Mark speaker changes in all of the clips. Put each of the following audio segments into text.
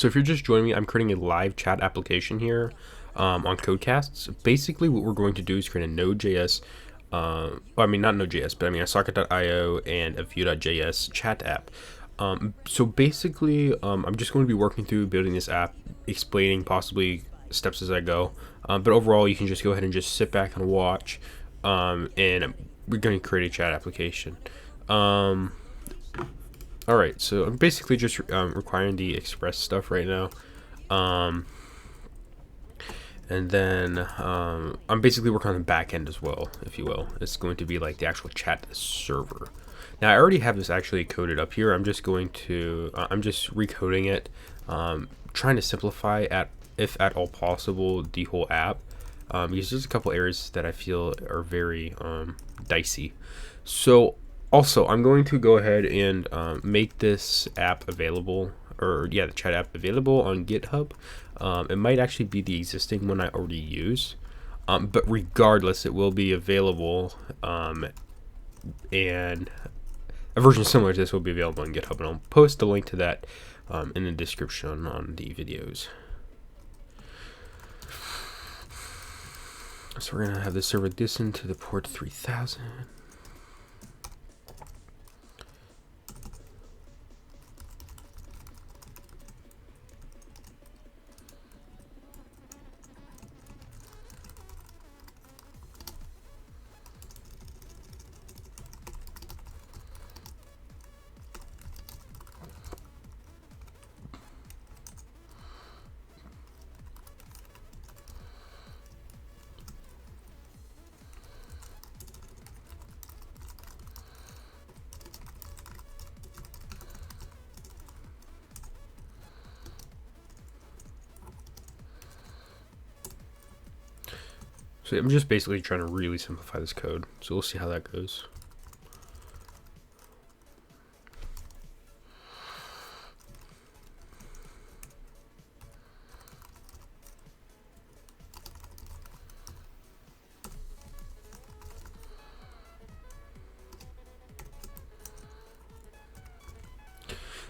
Speaker 1: So if you're just joining me, I'm creating a live chat application here on Codecasts. Basically, what we're going to do is create a Node.js, well, I mean, not Node.js, but I mean a Socket.io and a Vue.js chat app. So basically, I'm just going to be working through building this app, explaining possibly steps as I go. But overall, you can just go ahead and just sit back and watch. And we're going to create a chat application. All right, so I'm basically just requiring the Express stuff right now. And then I'm basically working on the back end as well, if you will. It's going to be like the actual chat server. Now, I already have this actually coded up here. I'm just going to, I'm just recoding it, trying to simplify, if at all possible, the whole app. Because there's a couple areas that I feel are very dicey. So also, I'm going to go ahead and make this app available, or yeah, the chat app available on GitHub. It might actually be the existing one I already use, but regardless, it will be available, and a version similar to this will be available on GitHub, and I'll post the link to that in the description on the videos. So we're going to have the server listen to the port 3000. So I'm just basically trying to really simplify this code. So we'll see how that goes.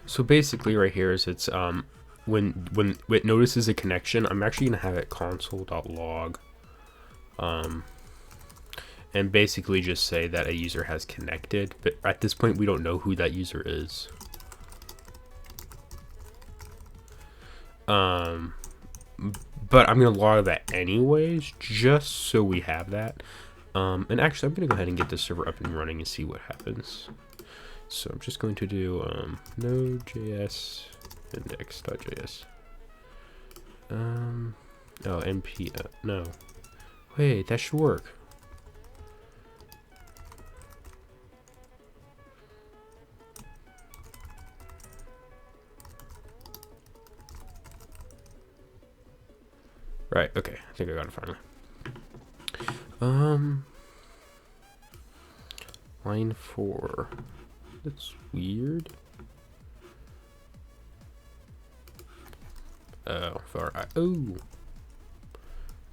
Speaker 1: So basically right here is it's when it notices a connection, I'm actually gonna have it console.log. And basically just say that a user has connected, but at this point we don't know who that user is. But I'm gonna log that anyways, just so we have that. And actually I'm gonna go ahead and get this server up and running and see what happens. So I'm just going to do Node.js index.js. Oh, np no. Wait, that should work. Right, okay. I think I got it finally. Line 4. That's weird. Oh, let's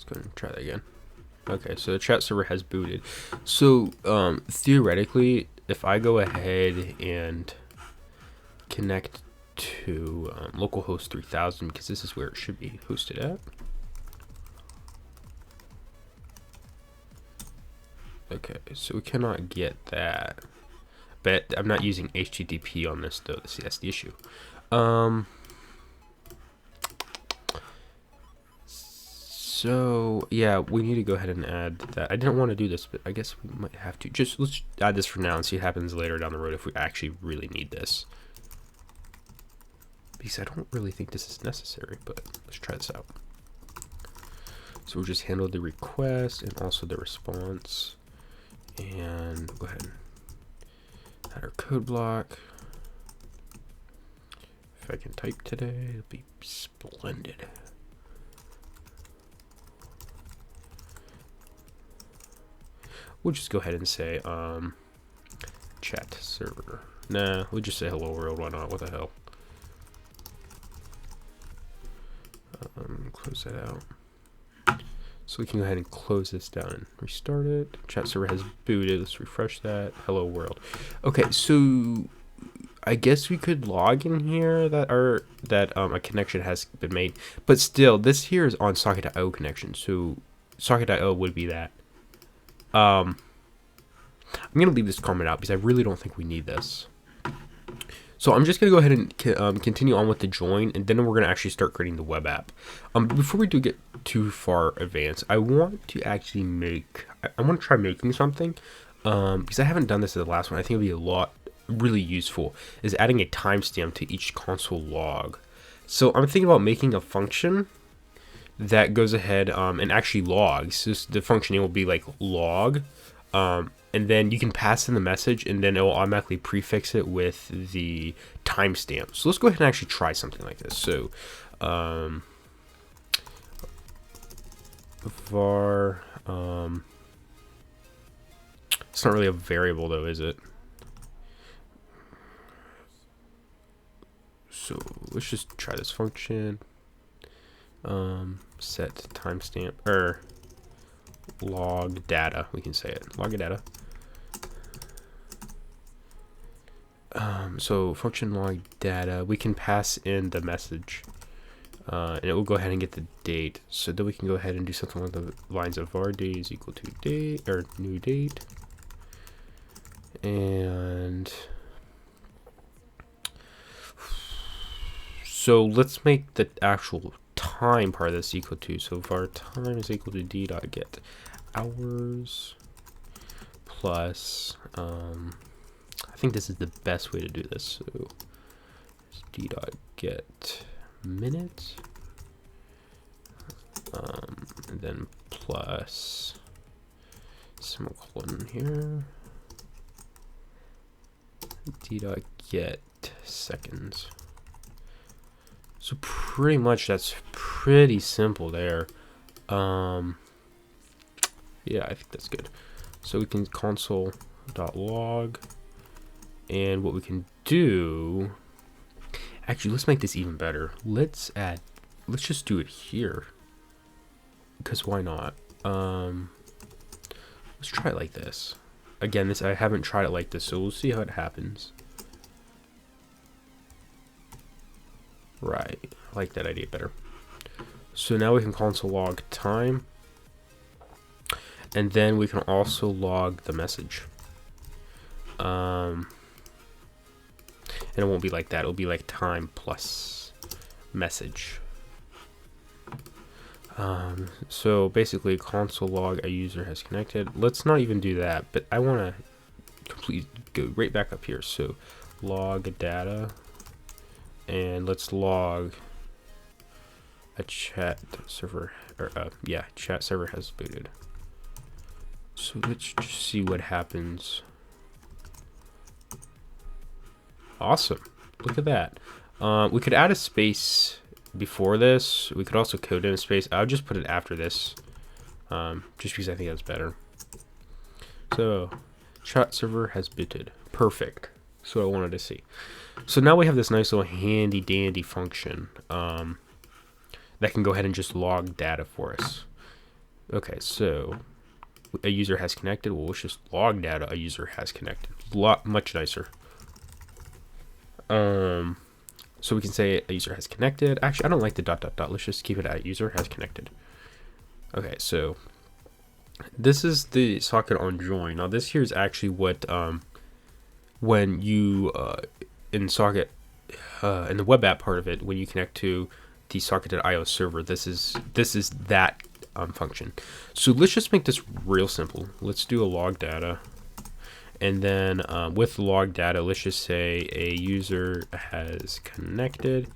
Speaker 1: go and try that again. Okay, so the chat server has booted. So theoretically, if I go ahead and connect to localhost 3000, because this is where it should be hosted at. Okay, so we cannot get that. But I'm not using HTTP on this though. See, that's the issue. So yeah, we need to go ahead and add that. I didn't want to do this, but I guess we might have to. Let's add this for now and see what happens later down the road if we actually really need this. Because I don't really think this is necessary, but let's try this out. So we'll just handle the request and also the response. And go ahead and add our code block. If I can type today, it'll be splendid. We'll just go ahead and say chat server. Nah, we'll just say hello world. Why not? What the hell? Close that out. So we can go ahead and close this down and restart it. Chat server has booted. Let's refresh that. Hello world. Okay, so I guess we could log in here that a connection has been made, but still, this here is on socket.io connection, so socket.io would be that. I'm gonna leave this comment out because I really don't think we need this. So I'm just gonna go ahead and continue on with the join, and then we're gonna actually start creating the web app. Before we do get too far advanced, I want to actually I want to try making something, because I haven't done this in the last one. I think it'd be a lot really useful, is adding a timestamp to each console log. So I'm thinking about making a function that goes ahead and actually logs. So the function name will be like log, and then you can pass in the message, and then it will automatically prefix it with the timestamp. So let's go ahead and actually try something like this. So var, it's not really a variable though, is it? So let's just try this function. Set timestamp or log data. We can say it. Log data. So function log data. We can pass in the message, and it will go ahead and get the date. So then we can go ahead and do something along the lines of var date is equal to date or new date, and so let's make the actual time part of this equal to, so var time is equal to d.get hours plus, I think this is the best way to do this, so d.get minutes, and then plus semicolon here, d.get seconds. So pretty much that's pretty simple there. Yeah, I think that's good. So we can console.log, and what we can do, actually, let's make this even better. Let's just do it here, because why not? Let's try it like this. Again, I haven't tried it like this, so we'll see how it happens. Right, I like that idea better. So now we can console log time, and then we can also log the message. And it won't be like that, it'll be like time plus message. So basically console log a user has connected. Let's not even do that, but I want to completely go right back up here. So log data, and let's log a chat server, or yeah, chat server has booted. So let's just see what happens. Awesome, look at that. We could add a space before this. We could also code in a space. I'll just put it after this, just because I think that's better. So chat server has booted. Perfect. So I wanted to see. So now we have this nice little handy dandy function that can go ahead and just log data for us. Okay, so a user has connected. Well, let's just log data a user has connected. Much nicer. So we can say a user has connected. Actually, I don't like the ... Let's just keep it at user has connected. Okay, so this is the socket on join. Now this here is actually what when you in socket in the web app part of it, when you connect to the socket.io server, this is that function. So let's just make this real simple. Let's do a log data, and then with log data, let's just say a user has connected,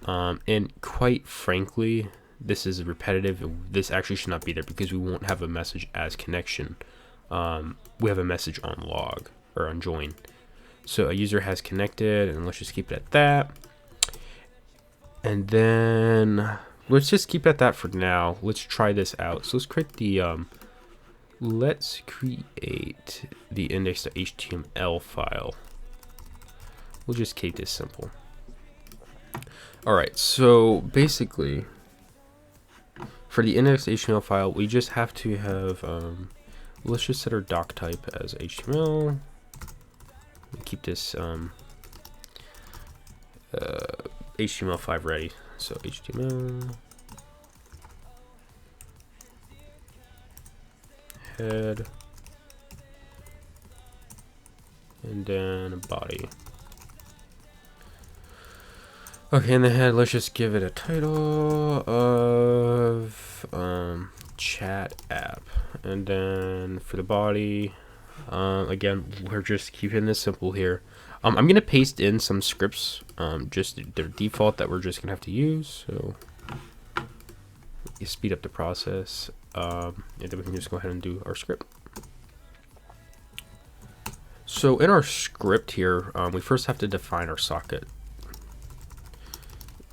Speaker 1: and quite frankly, this is repetitive. This actually should not be there because we won't have a message as connection. We have a message on log or on join. So a user has connected, and let's just keep it at that. And then let's just keep it at that for now. Let's try this out. So let's create the index.html file. We'll just keep this simple. All right, so basically for the index.html file, we just have to have, let's just set our doc type as HTML. Keep this HTML5 ready. So HTML head, and then a body. Okay, in the head, let's just give it a title of chat app, and then for the body, again, we're just keeping this simple here. I'm gonna paste in some scripts, just their default that we're just gonna have to use. So you speed up the process, and then we can just go ahead and do our script. So in our script here, we first have to define our socket.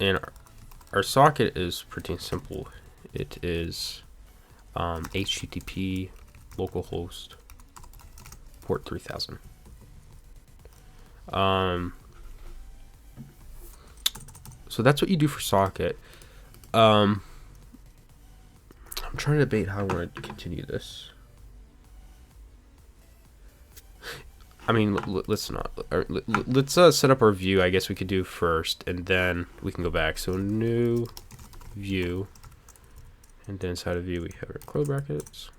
Speaker 1: And our socket is pretty simple. It is HTTP localhost port 3000. So that's what you do for socket. I'm trying to debate how I want to continue this. I mean, let's not. Let's set up our view. I guess we could do first, and then we can go back. So new view, and then inside of view we have our close brackets.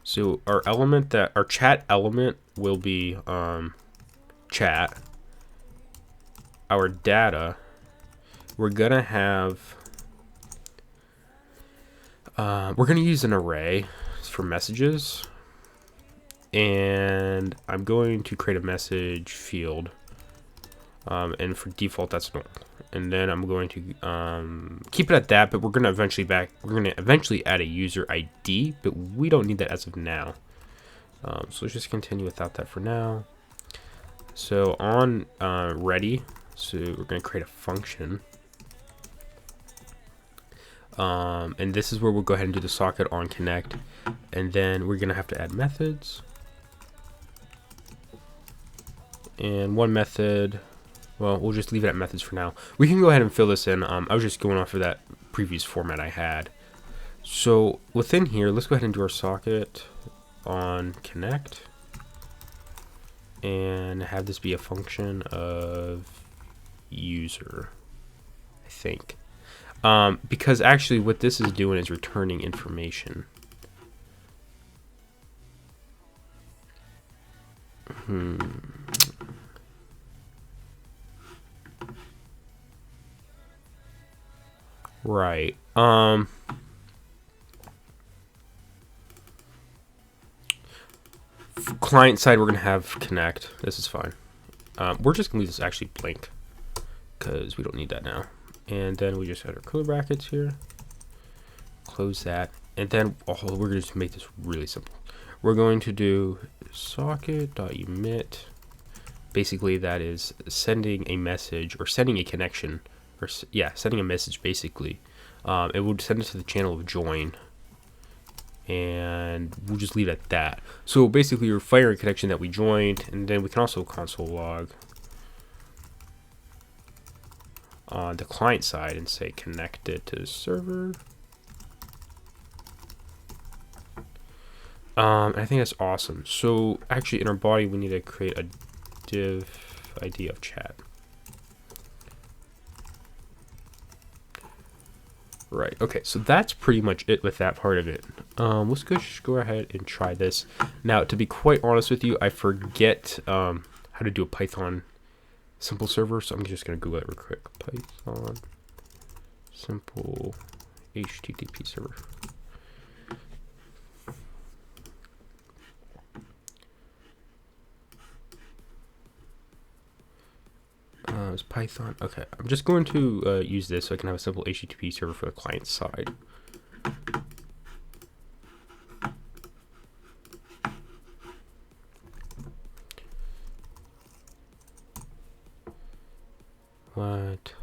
Speaker 1: So our chat element will be chat. Our data, we're gonna have. We're gonna use an array for messages. And I'm going to create a message field, and for default that's normal. And then I'm going to keep it at that, but we're gonna eventually add a user ID, but we don't need that as of now. So let's just continue without that for now. So on ready, so we're gonna create a function, and this is where we'll go ahead and do the socket on connect, and then we're gonna have to add methods. And one method, well, we'll just leave it at methods for now. We can go ahead and fill this in. I was just going off of that previous format I had. So within here, let's go ahead and do our socket on connect and have this be a function of user, I think. Because actually what this is doing is returning information. Right. Client side, we're gonna have connect. This is fine. We're just gonna leave this actually blank because we don't need that now. And then we just add our curly brackets here. Close that, and then we're gonna just make this really simple. We're going to do socket.emit. Basically, that is sending a message or sending a connection. Sending a message basically. It would send it to the channel of join, and we'll just leave it at that. So basically, you're firing a connection that we joined, and then we can also console log on the client side and say connected to the server. I think that's awesome. So actually, in our body, we need to create a div ID of chat. Right, okay, so that's pretty much it with that part of it. Let's just go ahead and try this. Now, to be quite honest with you, I forget how to do a Python simple server, so I'm just going to Google it real quick. Python simple HTTP server. It's Python. Okay, I'm just going to use this so I can have a simple HTTP server for the client side. What?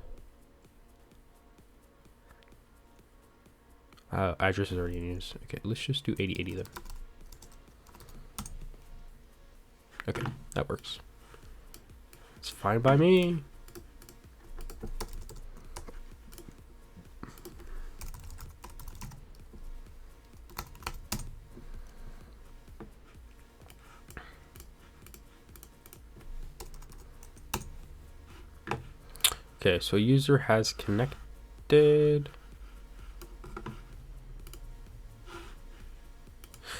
Speaker 1: Address is already in use. Okay, let's just do 8080 then. Okay, that works. It's fine by me. Okay, so user has connected.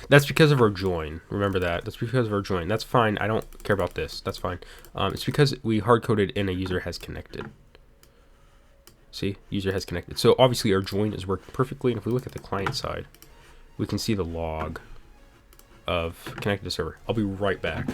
Speaker 1: That's because of our join. Remember that. That's because of our join. That's fine. I don't care about this. That's fine. It's because we hard-coded in a user has connected. See? User has connected. So obviously our join is working perfectly. And if we look at the client side, we can see the log of connected to server. I'll be right back.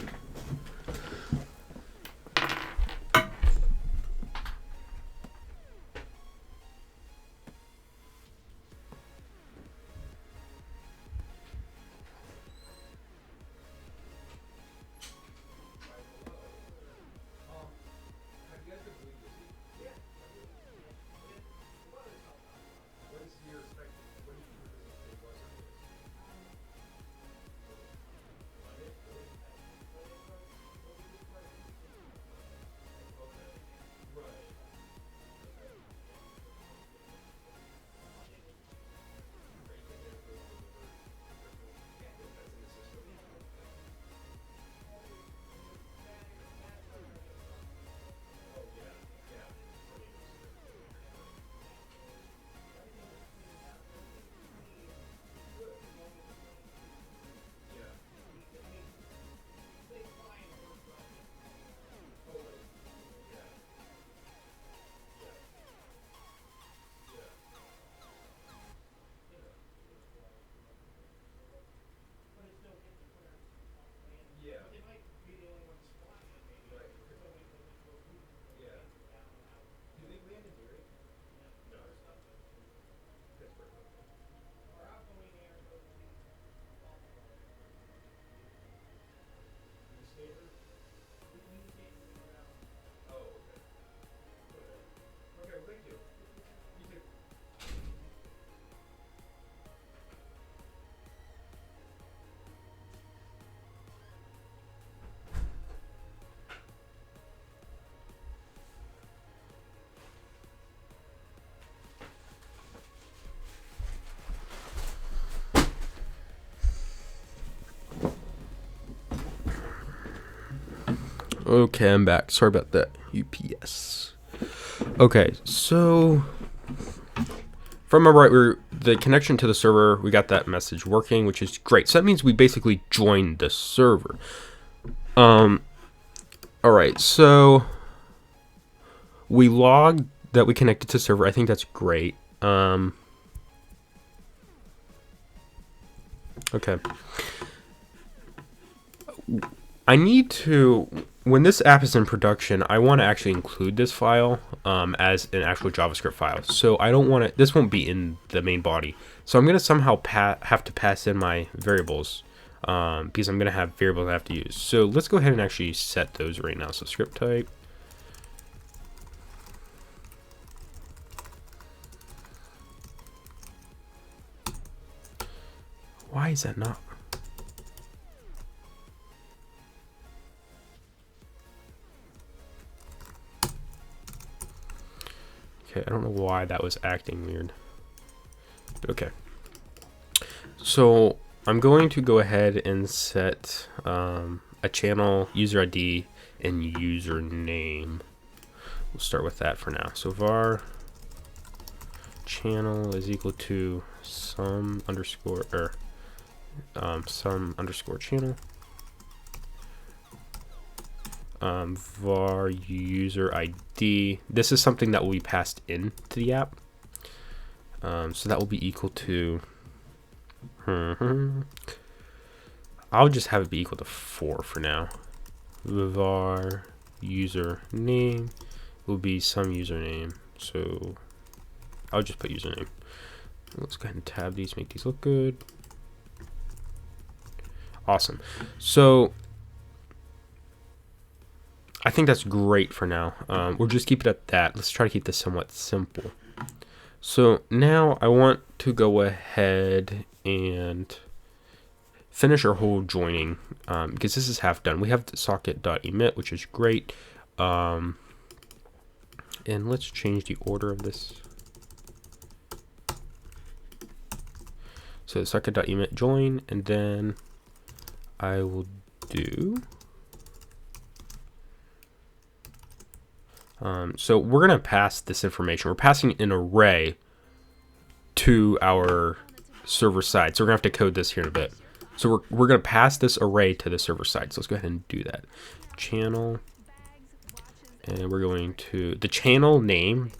Speaker 1: Okay, I'm back. Sorry about that. UPS. Okay, so from our right, we're the connection to the server. We got that message working, which is great. So that means we basically joined the server. All right, so we logged that we connected to server. I think that's great. Okay. I need to, when this app is in production, I want to actually include this file as an actual JavaScript file. So I don't want to, this won't be in the main body. So I'm going to somehow have to pass in my variables because I'm going to have variables I have to use. So let's go ahead and actually set those right now. So script type. Why is that not? Okay, I don't know why that was acting weird. Okay. So I'm going to go ahead and set a channel user ID and username. We'll start with that for now. So var channel is equal to some underscore channel. Var user ID. This is something that will be passed into the app. So that will be equal to. I'll just have it be equal to 4 for now. Var username will be some username. So I'll just put username. Let's go ahead and tab these, make these look good. Awesome. So I think that's great for now. We'll just keep it at that. Let's try to keep this somewhat simple. So now I want to go ahead and finish our whole joining because this is half done. We have the socket.emit, which is great. And let's change the order of this. So socket.emit join, and then I will do So we're going to pass this information. We're passing an array to our server side. So we're going to have to code this here in a bit. So we're going to pass this array to the server side. So let's go ahead and do that. Channel. And we're going to the channel name.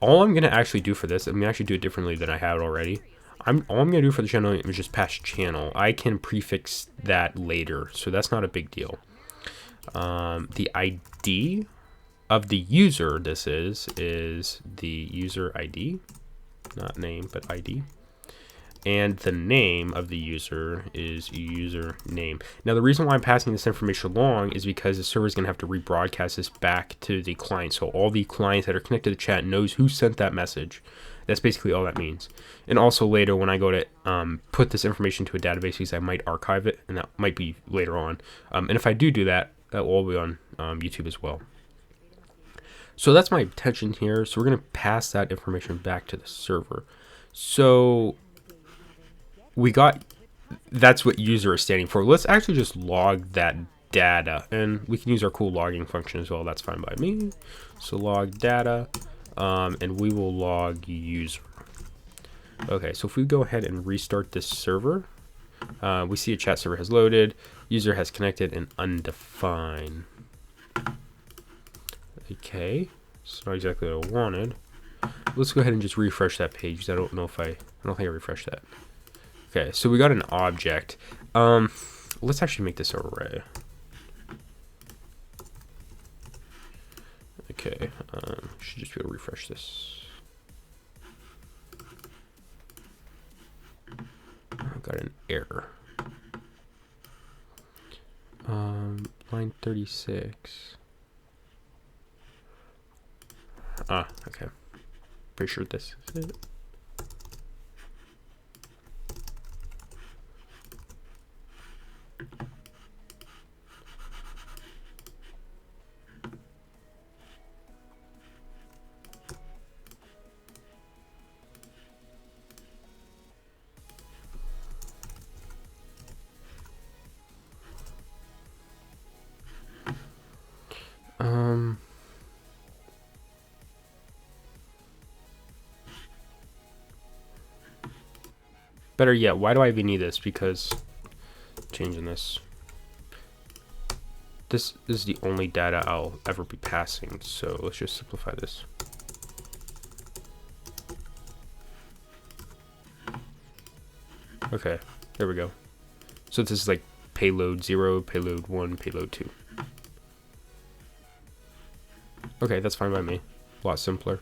Speaker 1: All I'm going to actually do for this, I'm going to actually do it differently than I have it already. All I'm going to do for the channel name is just pass channel. I can prefix that later, so that's not a big deal. The ID of the user, this is the user ID, not name, but ID. And the name of the user is user name. Now, the reason why I'm passing this information along is because the server is going to have to rebroadcast this back to the client. So all the clients that are connected to the chat knows who sent that message. That's basically all that means. And also later when I go to put this information to a database, because I might archive it, and that might be later on. And if I do that, that will all be on YouTube as well. So that's my intention here. So we're going to pass that information back to the server. So we got, that's what user is standing for. Let's actually just log that data, and we can use our cool logging function as well. That's fine by me. So log data, and we will log user. Okay, so if we go ahead and restart this server, we see a chat server has loaded, user has connected, and undefined. Okay, it's not exactly what I wanted. Let's go ahead and just refresh that page. I don't think I refreshed that. Okay, so we got an object. Let's actually make this an array. Okay, should just be able to refresh this. I've got an error. Line 36. Okay. Pretty sure this is it. Better yet, why do I even need this? Because changing this is the only data I'll ever be passing. So let's just simplify this. Okay, there we go. So this is like payload 0, payload 1, payload 2. Okay, that's fine by me. A lot simpler.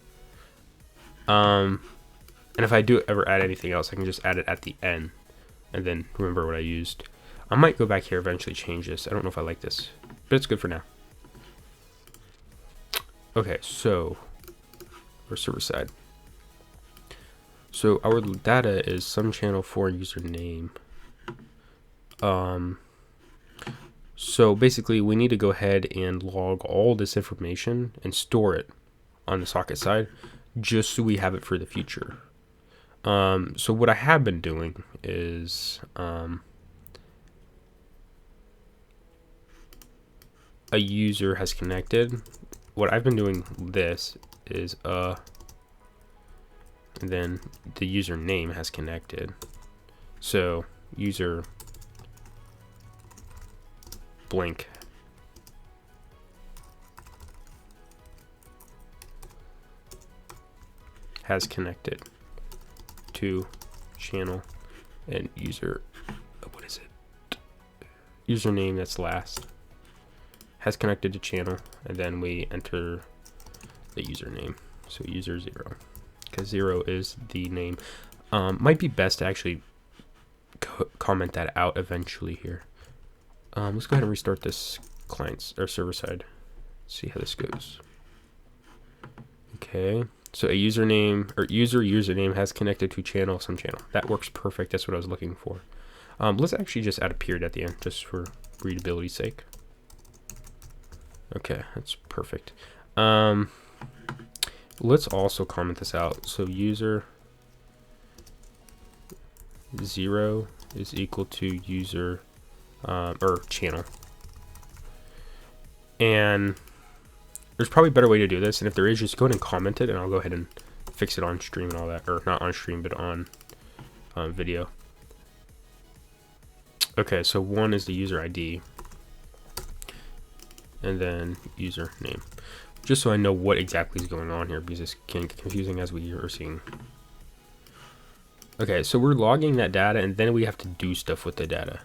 Speaker 1: And if I do ever add anything else, I can just add it at the end and then remember what I used. I might go back here eventually, change this. I don't know if I like this, but it's good for now. Okay, so our server side. So our data is some channel for username. So basically we need to go ahead and log all this information and store it on the socket side just so we have it for the future. So what I have been doing is a user has connected. What I've been doing this is and then the username has connected. So user blank has connected to channel, and user, what is it? Username, that's last, has connected to channel, and then we enter the username. So user 0, because 0 is the name. Might be best to actually comment that out eventually here. Let's go ahead and restart this client's or server side. See how this goes. Okay. So a username or username has connected to channel, some channel. That works perfect. That's what I was looking for. Let's actually just add a period at the end just for readability's sake. Okay, that's perfect. Let's also comment this out. So user 0 is equal to user or channel. And there's probably a better way to do this, and if there is, just go ahead and comment it, and I'll go ahead and fix it on stream and all that, or not on stream, but on video. Okay, so one is the user ID, and then username, just so I know what exactly is going on here, because this can get confusing as we are seeing. Okay, so we're logging that data, and then we have to do stuff with the data.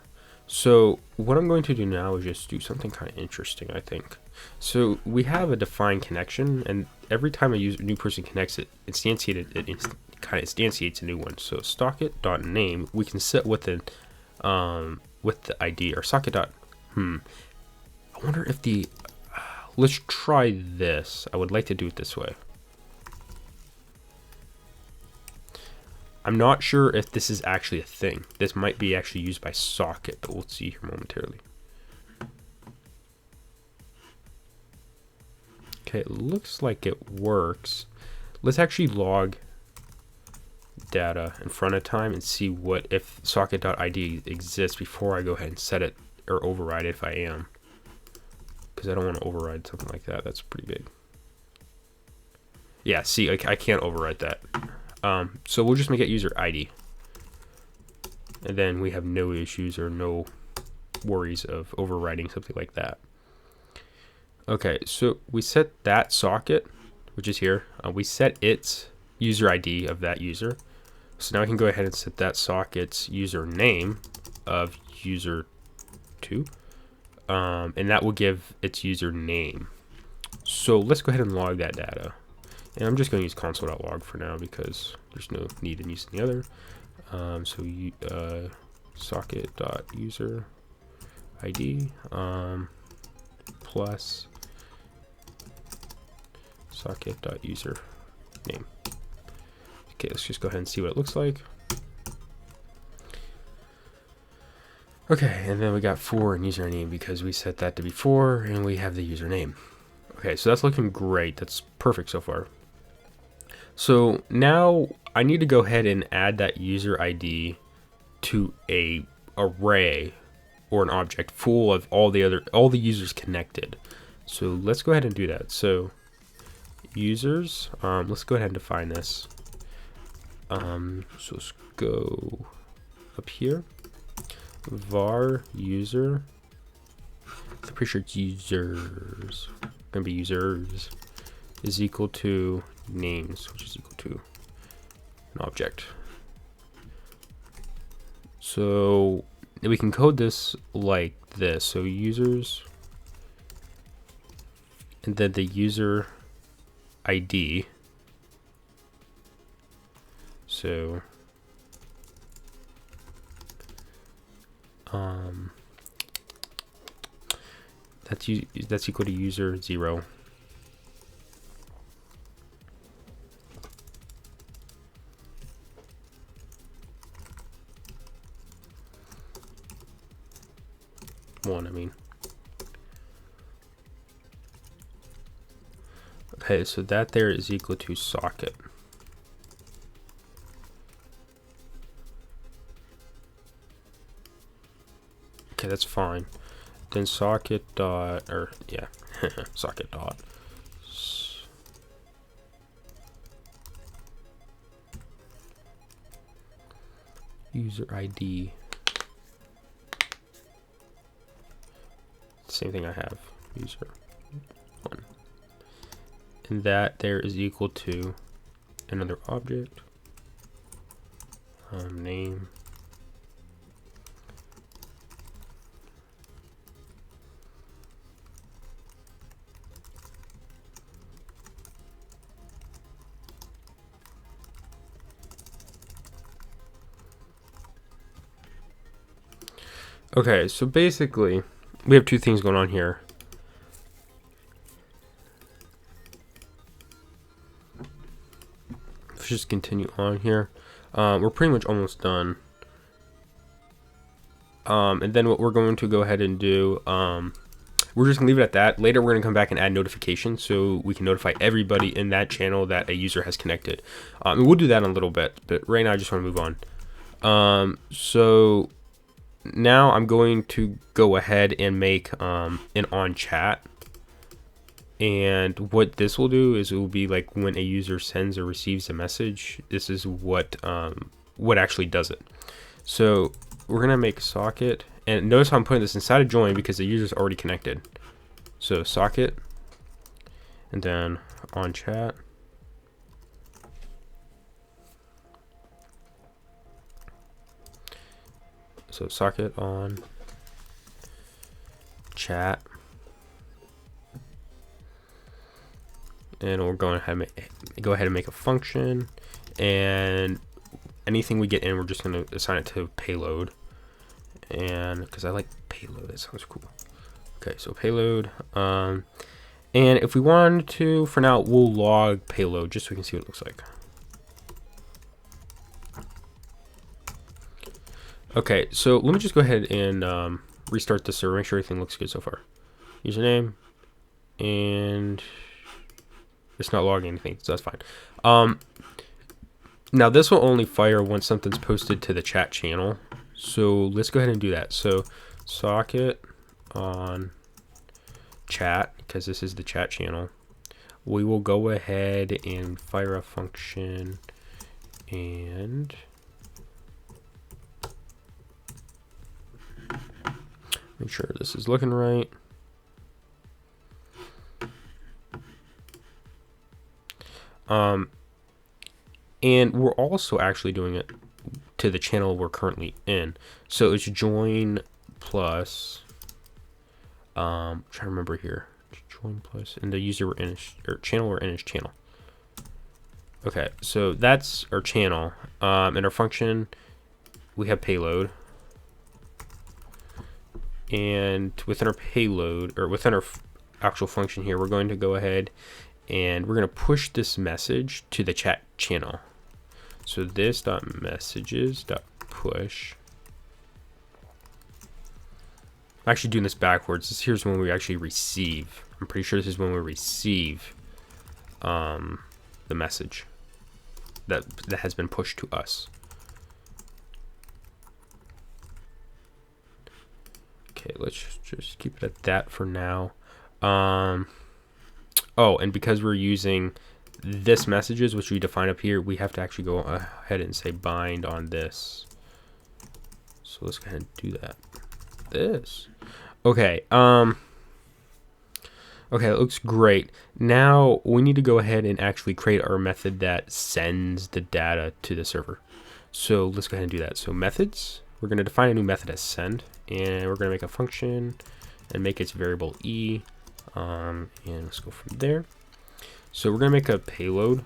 Speaker 1: So what I'm going to do now is just do something kind of interesting, I think. So we have a defined connection, and every time a new person connects, it kind of instantiates a new one. So socket.name, we can set with the ID, or socket. I wonder if let's try this. I would like to do it this way. I'm not sure if this is actually a thing. This might be actually used by socket, but we'll see here momentarily. Okay, it looks like it works. Let's actually log data in front of time and see what if socket.id exists before I go ahead and set it or override it if I am. Because I don't want to override something like that. That's pretty big. Yeah, see, I can't override that. So we'll just make it user ID, and then we have no issues or no worries of overriding something like that. Okay, so we set that socket, which is here, we set its user ID of that user. So now I can go ahead and set that socket's username of user2, and that will give its username. So let's go ahead and log that data. And I'm just going to use console.log for now because there's no need in using the other. Socket.user ID plus socket.user name. Okay, let's just go ahead and see what it looks like. Okay, and then we got 4 in username because we set that to be 4, and we have the username. Okay, so that's looking great. That's perfect so far. So now I need to go ahead and add that user ID to a array or an object full of all the users connected. So let's go ahead and do that. So users, let's go ahead and define this. So let's go up here. Var user. I'm pretty sure it's users. Gonna be users is equal to names, which is equal to an object. So we can code this like this. So users, and then the user ID. So that's equal to user 0. I mean. Okay, so that there is equal to socket. Okay, that's fine. Then socket dot, or yeah, socket dot user ID. Same thing I have, user 1. And that there is equal to another object, name. Okay, so basically we have 2 things going on here. Let's just continue on here. We're pretty much almost done. And then what we're going to go ahead and do, we're just gonna leave it at that. Later we're gonna come back and add notifications so we can notify everybody in that channel that a user has connected. And we'll do that in a little bit, but right now I just want to move on. So now I'm going to go ahead and make an on chat. And what this will do is it will be like when a user sends or receives a message, this is what actually does it. So we're gonna make socket, and notice how I'm putting this inside of join because the user's already connected. So socket, and then on chat. So socket on chat, and we're going to go ahead and make a function, and anything we get in, we're just going to assign it to payload. And because I like payload, that sounds cool. Okay, so payload. And if we wanted to, for now, we'll log payload just so we can see what it looks like. Okay, so let me just go ahead and restart the server, make sure everything looks good so far. Username, and it's not logging anything, so that's fine. Now this will only fire once something's posted to the chat channel. So let's go ahead and do that. So socket on chat, because this is the chat channel. We will go ahead and fire a function and make sure this is looking right. And we're also actually doing it to the channel we're currently in. So it's join plus, trying to remember here, join plus, and the user we're in is, or channel we're in is channel. Okay, so that's our channel. In our function, we have payload. And within our payload, or within our actual function here, we're going to go ahead and we're going to push this message to the chat channel. So this dot messages dot push. I'm actually doing this backwards. Here's when we actually receive. I'm pretty sure this is when we receive the message that has been pushed to us. Okay, let's just keep it at that for now. Oh, and because we're using this messages, which we define up here, we have to actually go ahead and say bind on this. So let's go ahead and do that. This. Okay. Okay, it looks great. Now we need to go ahead and actually create our method that sends the data to the server. So let's go ahead and do that. So methods, we're going to define a new method as send, and we're going to make a function and make its variable e. And let's go from there. So we're going to make a payload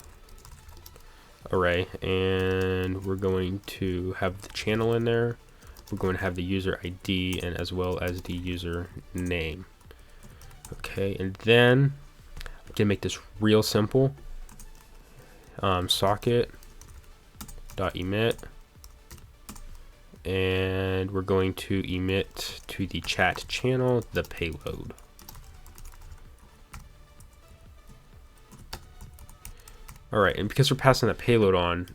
Speaker 1: array, and we're going to have the channel in there. We're going to have the user ID and as well as the user name. Okay, and then to make this real simple, socket dot emit, and we're going to emit to the chat channel the payload. All right, and because we're passing that payload on,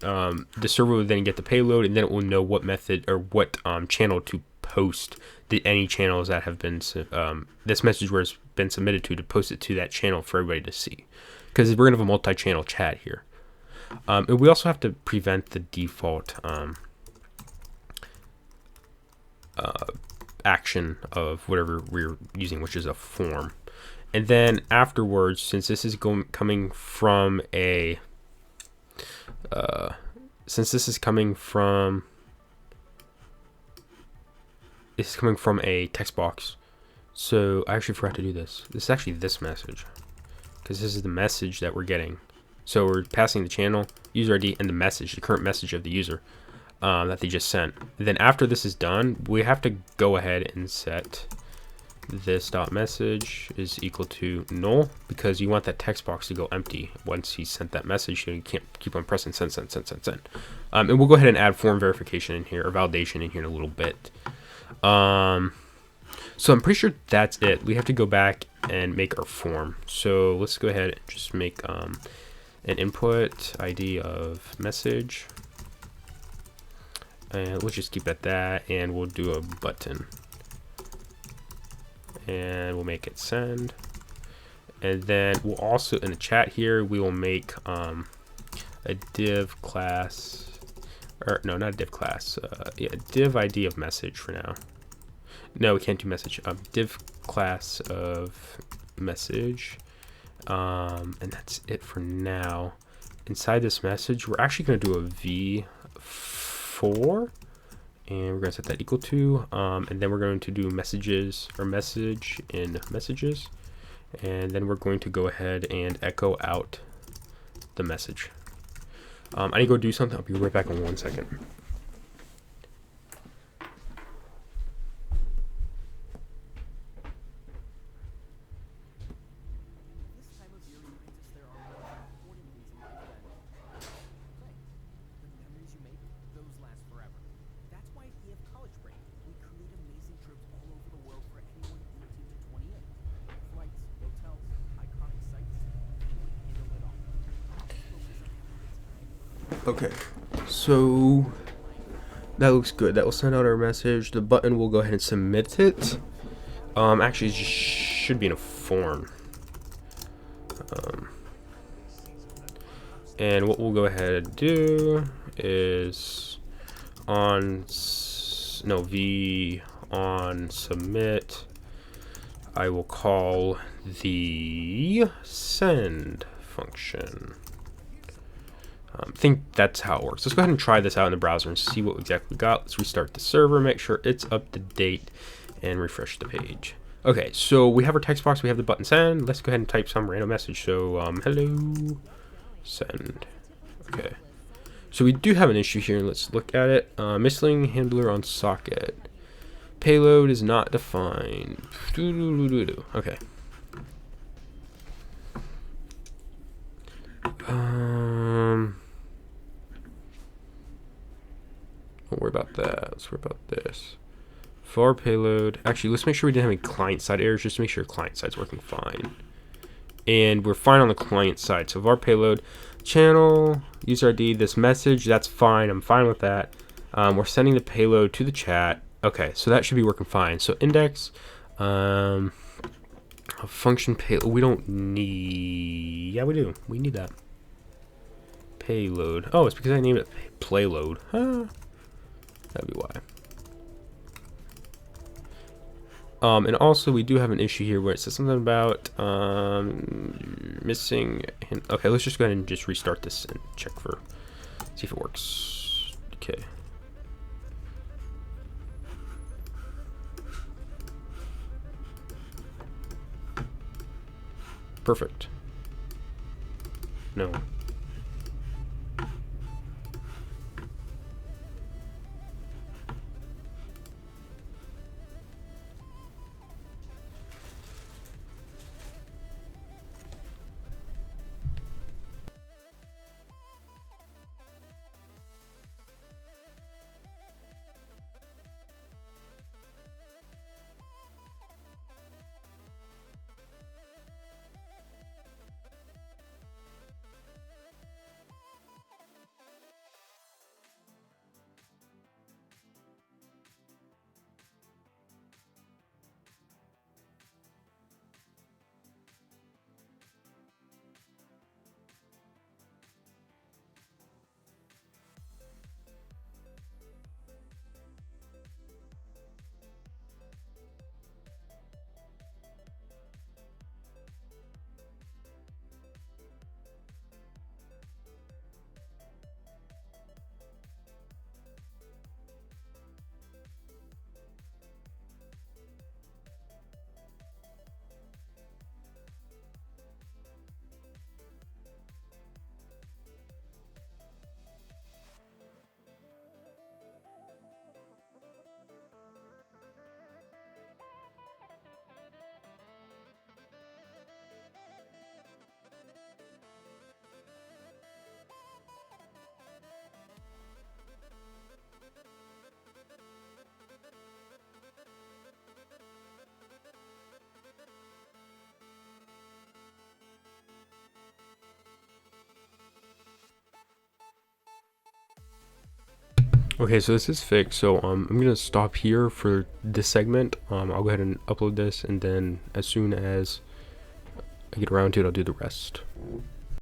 Speaker 1: the server will then get the payload, and then it will know what method or what channel to post any channels that have been this message where it's been submitted to post it to that channel for everybody to see, because we're gonna have a multi-channel chat here. And we also have to prevent the default action of whatever we're using, which is a form. And then afterwards, since this is coming from a text box. So I actually forgot to do this. This is actually this message, because this is the message that we're getting. So we're passing the channel, user ID, and the message, the current message of the user that they just sent. Then after this is done, we have to go ahead and set this dot message is equal to null, because you want that text box to go empty once he sent that message, so you can't keep on pressing send. And we'll go ahead and add form verification in here, or validation in here in a little bit. So I'm pretty sure that's it. We have to go back and make our form. So let's go ahead and just make an input ID of message, and let's just keep it at that, and we'll do a button. And we'll make it send, And then we'll also, in the chat here, we will make a div class, or no, not a div class, yeah, div ID of message for now. No, we can't do message. Div class of message, and that's it for now. Inside this message, we're actually going to do a v4, and we're going to set that equal to, and then we're going to do messages, or message in messages, and then we're going to go ahead and echo out the message. I need to go do something. I'll be right back in 1 second. Okay, so that looks good. That will send out our message. The button will go ahead and submit it. Actually, it just should be in a form. And what we'll go ahead and do is v on submit. I will call the send function. I think that's how it works. Let's go ahead and try this out in the browser and see what exactly we got. Let's restart the server, make sure it's up to date, and refresh the page. Okay, so we have our text box, we have the button send. Let's go ahead and type some random message. So, hello, send. Okay, so we do have an issue here. Let's look at it. Missing handler on socket. Payload is not defined. Okay. Don't worry about that. Let's worry about this. For payload, actually, let's make sure we didn't have any client-side errors, just to make sure client-side's working fine. And we're fine on the client side. So var payload, channel, user ID, this message, that's fine. I'm fine with that. We're sending the payload to the chat. Okay, so that should be working fine. So index, a function payload, we don't need, yeah, we do. We need that. Payload. Oh, it's because I named it playload. Huh. That'd be why. And also we do have an issue here where it says something about missing. Okay, let's just go ahead and just restart this and check for, see if it works. Okay. Perfect. No. Okay, so this is fixed. So I'm gonna stop here for this segment. I'll go ahead and upload this, and then as soon as I get around to it, I'll do the rest.